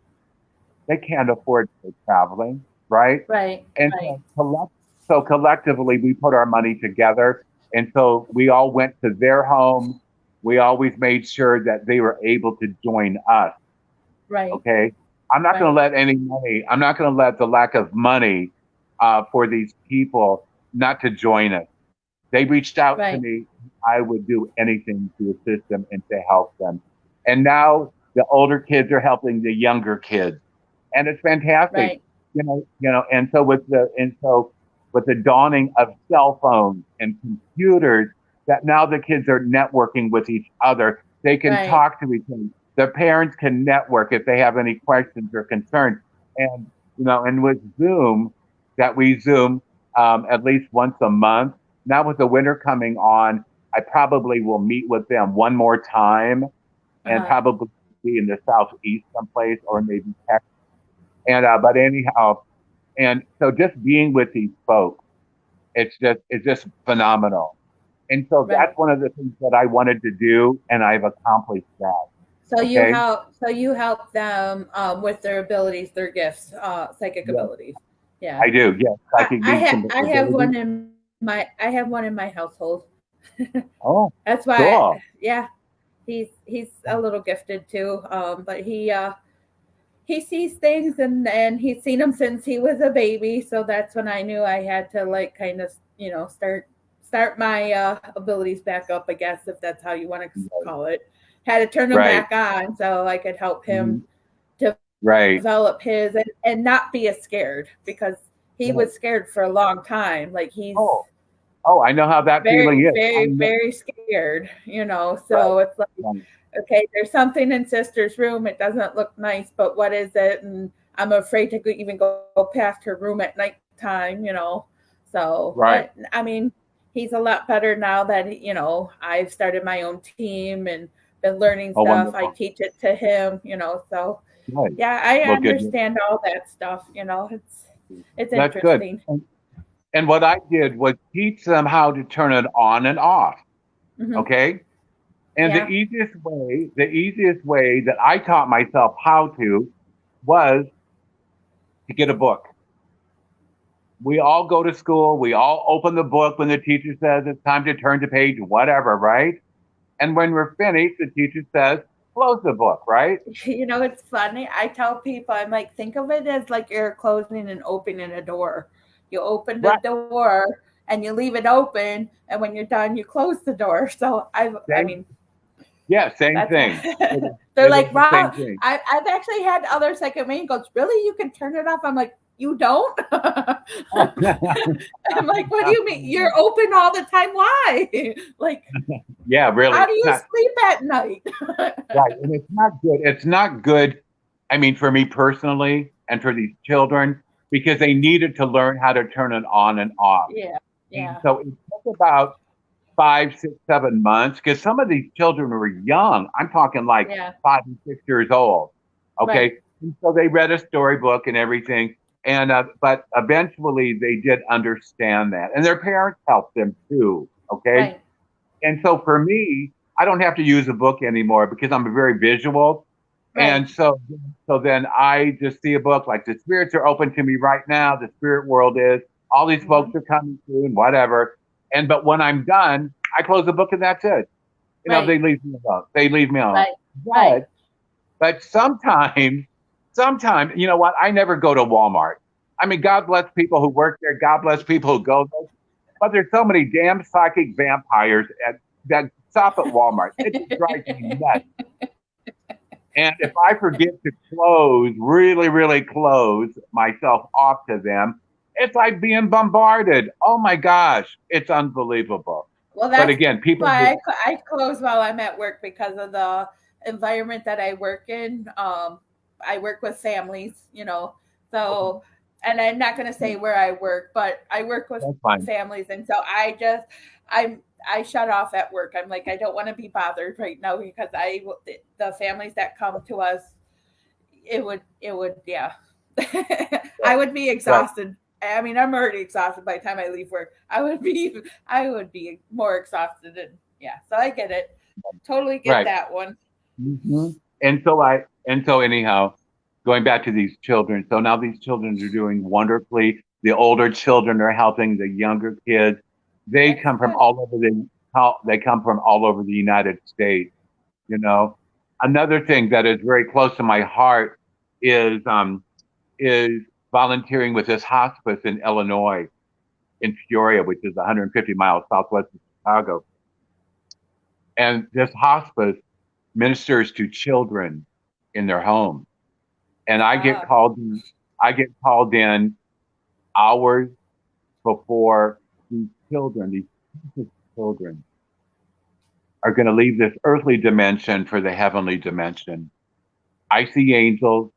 S2: They can't afford to go traveling, right?
S1: Right.
S2: And
S1: Right.
S2: so collectively, we put our money together. And so we all went to their homes. We always made sure that they were able to join us.
S1: Right.
S2: Okay.
S1: Right.
S2: I'm not going to let the lack of money for these people not to join us. They reached out to
S1: Right.
S2: me. I would do anything to assist them and to help them. And now the older kids are helping the younger kids, and it's fantastic.
S1: Right.
S2: And so with the dawning of cell phones and computers, that now the kids are networking with each other. They can
S1: Right.
S2: talk to each other. Their parents can network if they have any questions or concerns. And with Zoom, that we Zoom at least once a month. Now with the winter coming on, I probably will meet with them one more time, and
S1: Uh-huh.
S2: probably be in the southeast someplace, or maybe Texas. But anyhow, and so just being with these folks, it's just phenomenal. And so
S1: Right.
S2: that's one of the things that I wanted to do, and I've accomplished that.
S1: So you
S2: Okay.
S1: help. So you help them with their abilities, their gifts, psychic
S2: Yes,
S1: abilities. Yeah.
S2: I do. Yes, psychic
S1: I
S2: needs
S1: have.
S2: and
S1: I have
S2: abilities.
S1: one in my. I have one in my household.
S2: Oh,
S1: That's why.
S2: cool.
S1: Yeah. He's a little gifted too. But he sees things, and he's seen them since he was a baby. So that's when I knew I had to like kind of start my abilities back up. I guess if that's how you want to call it. Had to turn them
S2: Right.
S1: back on so I could help him
S2: Mhm. Right.
S1: develop his and not be as scared because he
S2: Right.
S1: was scared for a long time. Like he's
S2: Oh, I know how that feeling
S1: very,
S2: is. I
S1: very,
S2: know.
S1: very scared, you know.
S2: Right.
S1: So it's like,
S2: Right.
S1: okay, there's something in sister's room. It doesn't look nice, but what is it? And I'm afraid to even go past her room at nighttime, you know. So,
S2: Right.
S1: but I mean, he's a lot better now that, I've started my own team and been learning
S2: Oh,
S1: stuff. I
S2: wonderful.
S1: teach it to him, you know. So,
S2: Good.
S1: yeah, I
S2: Well, good.
S1: understand all that stuff, you know. It's
S2: That's good.
S1: interesting.
S2: And what I did was teach them how to turn it on and off.
S1: Hmm.
S2: Okay. And
S1: Yeah.
S2: the easiest way that I taught myself how to was to get a book. We all go to school. We all open the book when the teacher says it's time to turn to page whatever, right? And when we're finished, the teacher says, close the book, right?
S1: You know, it's funny. I tell people, I'm like, think of it as like you're closing and opening a door. You open the
S2: Right.
S1: door and you leave it open, and when you're done, you close the door. So I
S2: Same,
S1: mean,
S2: yeah, same
S1: that's
S2: thing. It is,
S1: they're
S2: it is
S1: like,
S2: the same
S1: wow.
S2: thing.
S1: I've actually had other second main goes, really? You can turn it off? I'm like, you don't? I'm like, what do you mean? You're open all the time. Why? Like,
S2: Yeah, really.
S1: how do
S2: It's
S1: you
S2: not
S1: sleep at night?
S2: right. And it's not good. It's not good. I mean, for me personally and for these children, because they needed to learn how to turn it on and off.
S1: Yeah.
S2: And
S1: Yeah.
S2: so it took about 5, 6, 7 months, because some of these children were young. I'm talking like
S1: Yeah.
S2: 5 and 6 years old.
S1: Right.
S2: Okay. And so they read a storybook and everything. But eventually they did understand that. And their parents helped them too. Okay.
S1: Right.
S2: And so for me, I don't have to use a book anymore because I'm very visual.
S1: Right.
S2: And so then I just see a book like the spirits are open to me right now. The spirit world is. All these
S1: Hmm.
S2: folks are coming soon, whatever. But when I'm done, I close the book and that's it.
S1: Right.
S2: They leave me alone. They leave me alone.
S1: Right. Right.
S2: But sometimes, you know what? I never go to Walmart. I mean, God bless people who work there. God bless people who go there. But there's so many damn psychic vampires that stop at Walmart. It just drives me nuts. And if I forget to really, really close myself off to them, it's like being bombarded. Oh my gosh, it's unbelievable.
S1: Well,
S2: But
S1: that's
S2: again, people,
S1: why I close while I'm at work because of the environment that I work in. I work with families, so, and I'm not going to say where I work, but I work with
S2: that's fine.
S1: families, and so I shut off at work. I'm like, I don't want to be bothered right now because the families that come to us, yeah. I would be exhausted. I mean, I'm already exhausted by the time I leave work. I would be more exhausted, and yeah. So I get it. Totally get
S2: Right.
S1: that one.
S2: Mm-hmm. And so anyhow, going back to these children. So now these children are doing wonderfully. The older children are helping the younger kids. They
S1: That's
S2: come from
S1: good.
S2: all over they come from all over the United States, you know. Another thing that is very close to my heart is volunteering with this hospice in Illinois, in Peoria, which is 150 miles southwest of Chicago. And this hospice ministers to children in their home. And
S1: Ah,
S2: I get called in hours before these precious children are going to leave this earthly dimension for the heavenly dimension. I see angels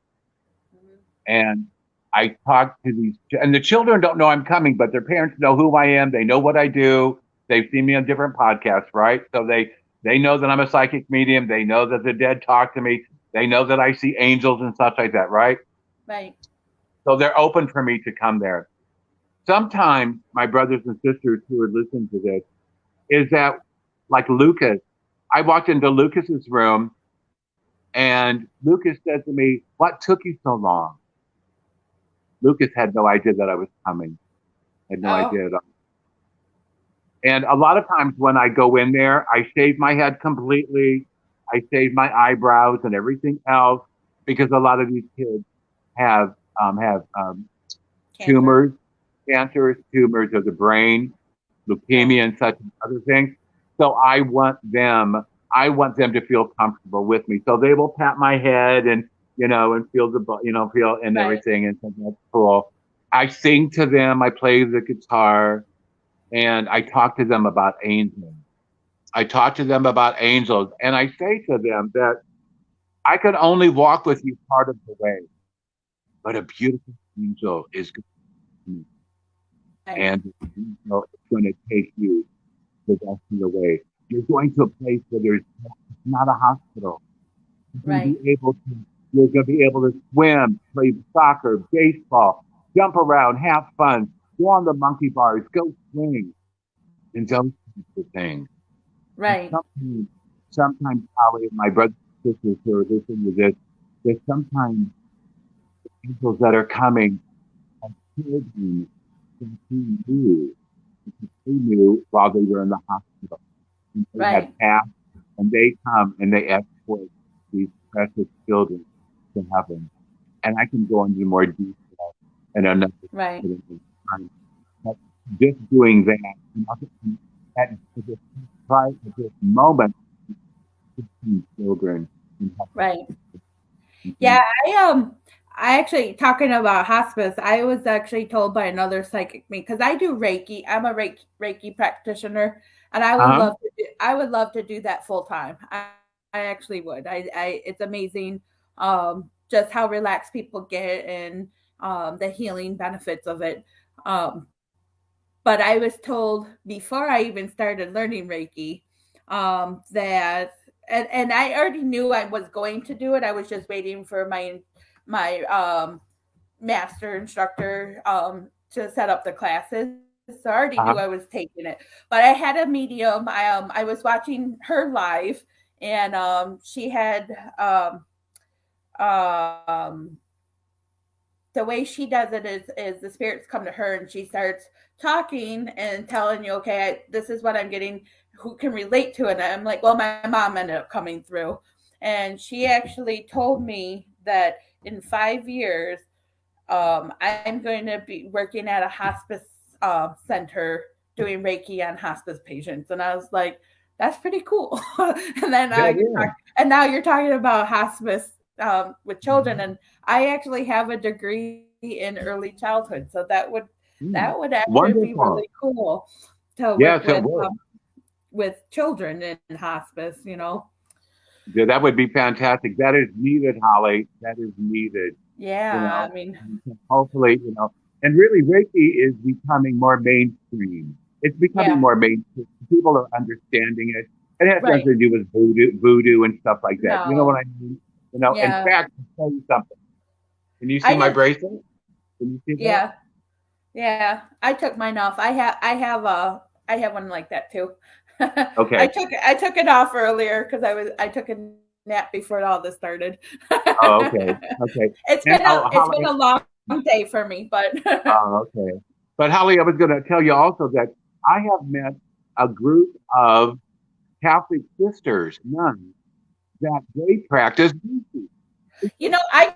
S1: mhm.
S2: and I talk to and the children don't know I'm coming, but their parents know who I am. They know what I do. They've seen me on different podcasts, right? So they know that I'm a psychic medium. They know that the dead talk to me. They know that I see angels and stuff like that, right?
S1: Right.
S2: So they're open for me to come there. Sometimes my brothers and sisters who are listening to this is that like Lucas, I walked into Lucas's room and Lucas said to me, "What took you so long?" Lucas had no idea that I was coming. Had no
S1: Oh,
S2: idea at all. And a lot of times when I go in there, I shave my head completely. I shave my eyebrows and everything else because a lot of these kids have
S1: cancer.
S2: tumors, cancers, tumors of the brain,
S1: Yeah.
S2: leukemia, and such and other things. So I want them to feel comfortable with me. So they will pat my head and and feel feel and
S1: Right.
S2: everything, and so that's cool. I sing to them. I play the guitar, and I talk to them about angels. I talk to them about angels, and I say to them that I can only walk with you part of the way, but a beautiful angel is going to me,
S1: Right.
S2: and the angel is going to take you the rest of the way. You're going to a place where there's not a hospital. You're going to
S1: Right.
S2: be able to you're going to be able to swim, play soccer, baseball, jump around, have fun, go on the monkey bars, go swing, and those kinds of things. And
S1: Right.
S2: sometimes, Holly, and my brothers and sisters who are listening to this, there's sometimes angels that are coming and children that they knew while they were in the hospital. And they had
S1: Right.
S2: passed, and they come and they escort these precious children to heaven. And I can go into more detail in another
S1: Right.
S2: time. But just doing that, at this right at this moment, 15 children in
S1: Right.
S2: heaven.
S1: Yeah, I actually talking about hospice. I was actually told by another psychic me because I do Reiki. I'm a Reiki practitioner, and
S2: Uh-huh.
S1: I would love to do that full time. I actually would. It's amazing, just how relaxed people get and the healing benefits of it. Um, but I was told before I even started learning Reiki that and I already knew I was going to do it. I was just waiting for my master instructor to set up the classes. So I already
S2: Uh-huh.
S1: knew I was taking it. But I had a medium. I was watching her live, and she had um the way she does it is the spirits come to her and she starts talking and telling you, okay, this is what I'm getting. Who can relate to it? And I'm like, well, my mom ended up coming through, and she actually told me that in 5 years, I'm going to be working at a hospice center doing Reiki on hospice patients, and I was like, that's pretty cool. And then
S2: Yeah, yeah.
S1: now you're talking about hospice with children,
S2: Mhm.
S1: and I actually have a degree in early childhood, so
S2: Mm.
S1: that would actually be
S2: Wonderful.
S1: really cool to work
S2: Yes, it
S1: with.
S2: would.
S1: with children in hospice, you know.
S2: Yeah, that would be fantastic. That is needed, Holly. That is needed. You
S1: Yeah,
S2: know,
S1: I mean,
S2: hopefully, and really Reiki is becoming more mainstream. It's becoming
S1: yeah,
S2: more mainstream. People are understanding it. It has
S1: right.
S2: nothing to do with voodoo and stuff like that. You know what
S1: No,
S2: I mean? In
S1: yeah.
S2: fact, I'll tell you something. Can you see
S1: I
S2: my
S1: have,
S2: bracelet? Can you see that?
S1: yeah, yeah. I took mine off. I have one like that too.
S2: Okay.
S1: I took it off earlier because I took a nap before all this started.
S2: Oh, okay. Okay. And
S1: It's been
S2: Holly,
S1: a long day for me, but
S2: okay. But Holly, I was going to tell you also that I have met a group of Catholic sisters, nuns, that they practice Reiki.
S1: you know, I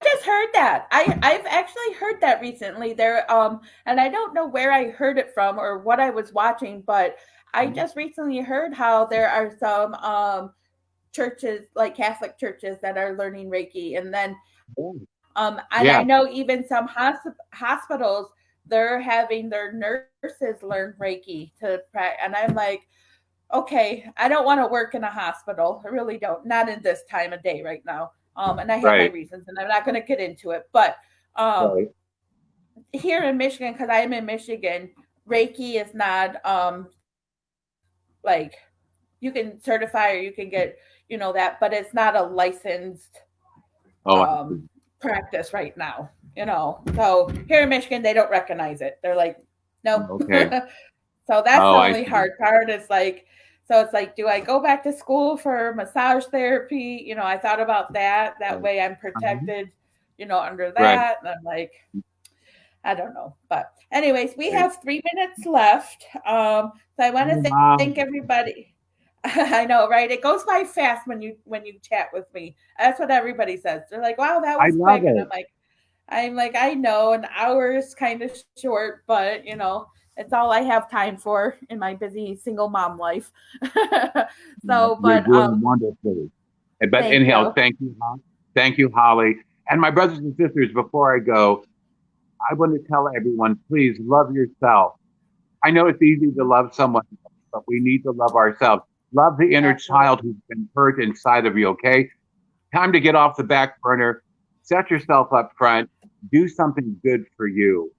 S1: just heard that. I've actually heard that recently. There and I don't know where I heard it from or what I was watching, but I just recently heard how there are some churches like Catholic churches that are learning Reiki, and then and I
S2: Yeah,
S1: know even some hospitals they're having their nurses learn Reiki to practice, and I'm like, okay, I don't want to work in a hospital. I really don't. Not in this time of day right now. And I have my
S2: right,
S1: reasons, and I'm not going to get into it. But um,
S2: right.
S1: here in Michigan, because I'm in Michigan, Reiki is not like you can certify or you can get that, but it's not a licensed
S2: Oh, I see.
S1: um, practice right now. So here in Michigan, they don't recognize it. They're like, nope.
S2: Okay.
S1: So that's the
S2: Oh, I
S1: only
S2: see.
S1: hard part. Is like, so it's like, do I go back to school for massage therapy? I thought about that. That
S2: Right.
S1: way I'm
S2: Uh-huh.
S1: protected, under
S2: Right.
S1: that. And I'm like, I don't know. But anyways, we
S2: Right.
S1: have 3 minutes left. So I want
S2: Oh,
S1: to
S2: wow.
S1: thank everybody. I know, right? It goes by fast when you chat with me. That's what everybody says. They're like, "Wow, that
S2: I
S1: was
S2: love
S1: quick," and
S2: it.
S1: I'm like, I know an hour is kind of short, but it's all I have time for in my busy single mom life. So,
S2: You're
S1: but
S2: doing wonderfully. But
S1: thank
S2: anyhow,
S1: you.
S2: thank you, Holly. And my brothers and sisters, before I go, I want to tell everyone, please love yourself. I know it's easy to love someone, but we need to love ourselves. Love the inner child
S1: Absolutely.
S2: who's been hurt inside of you, okay? Time to get off the back burner, set yourself up front, do something good for you.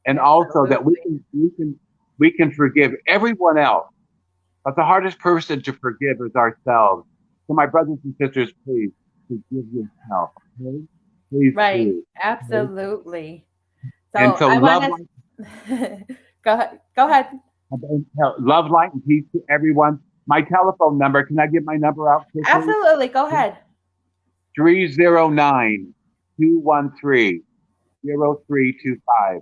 S2: And also that we
S1: Absolutely.
S2: can we can we can forgive everyone else. But the hardest person to forgive is ourselves. So my brothers and sisters, please forgive yourself. Okay? Please
S1: Right.
S2: do. Okay?
S1: Absolutely.
S2: And
S1: So
S2: so
S1: I want
S2: love,
S1: to go ahead. Go ahead.
S2: love, light, and peace to everyone. My telephone number, can I give my number out quickly?
S1: Absolutely. Go ahead.
S2: 309 213 0325.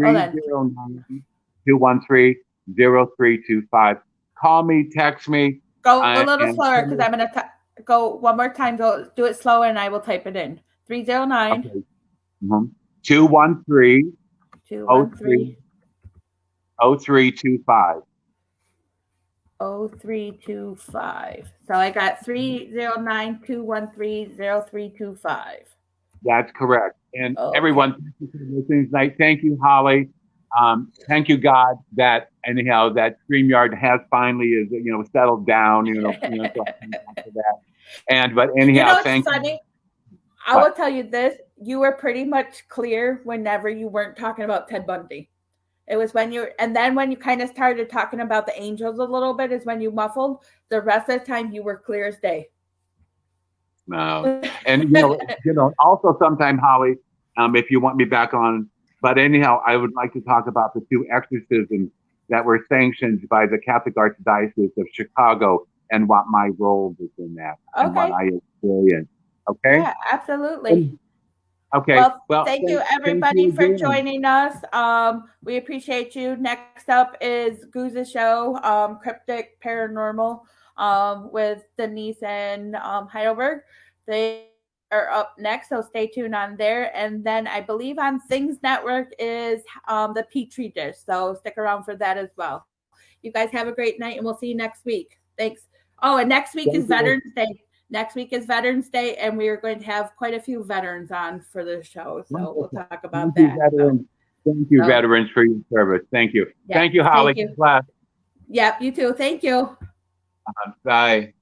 S1: Hold on.
S2: 309 213 0325. Call me, text me,
S1: Go a little
S2: and
S1: slower
S2: tell
S1: because
S2: me.
S1: I'm going to go one more time. Go do it slower and I will type it in. 309
S2: Okay. 213 03
S1: 213
S2: 0325.
S1: 0325. So I got 309-213-0325.
S2: That's correct. And
S1: Okay.
S2: everyone, thank you for listening tonight. Thank you, Holly. Thank you, God, that anyhow that StreamYard has finally is settled down. So I come back to that. But anyhow,
S1: It's
S2: thank you.
S1: funny. I
S2: But
S1: will tell you this. You were pretty much clear whenever you weren't talking about Ted Bundy. It was and then when you kind of started talking about the angels a little bit is when you muffled. The rest of the time you were clear as day.
S2: no, and also sometime, Holly, if you want me back on. But anyhow, I would like to talk about the two exorcisms that were sanctioned by the Catholic Archdiocese of Chicago and what my role was in that and what
S1: Okay.
S2: I experienced. Okay.
S1: Yeah, absolutely.
S2: Okay.
S1: Well,
S2: Well,
S1: thank you
S2: thank
S1: everybody
S2: you
S1: for
S2: again.
S1: joining us. We appreciate you. Next up is Guza's show, Cryptic Paranormal, with Denise and Heidelberg. They are up next, so stay tuned on there. And then I believe on Things Network is the Petri Dish, so stick around for that as well. You guys have a great night, and we'll see you next week. Thanks. Oh, and next week is
S2: Thank you.
S1: Veterans Day. Next week is Veterans Day, and we are going to have quite a few veterans on for the show. So we'll
S2: Wonderful.
S1: talk about
S2: Thank you,
S1: that.
S2: veterans. Thank you,
S1: So
S2: veterans, for your service. Thank you.
S1: yeah,
S2: Thank you, Holly.
S1: thank you.
S2: God bless.
S1: Yep, you too. Thank you.
S2: Bye.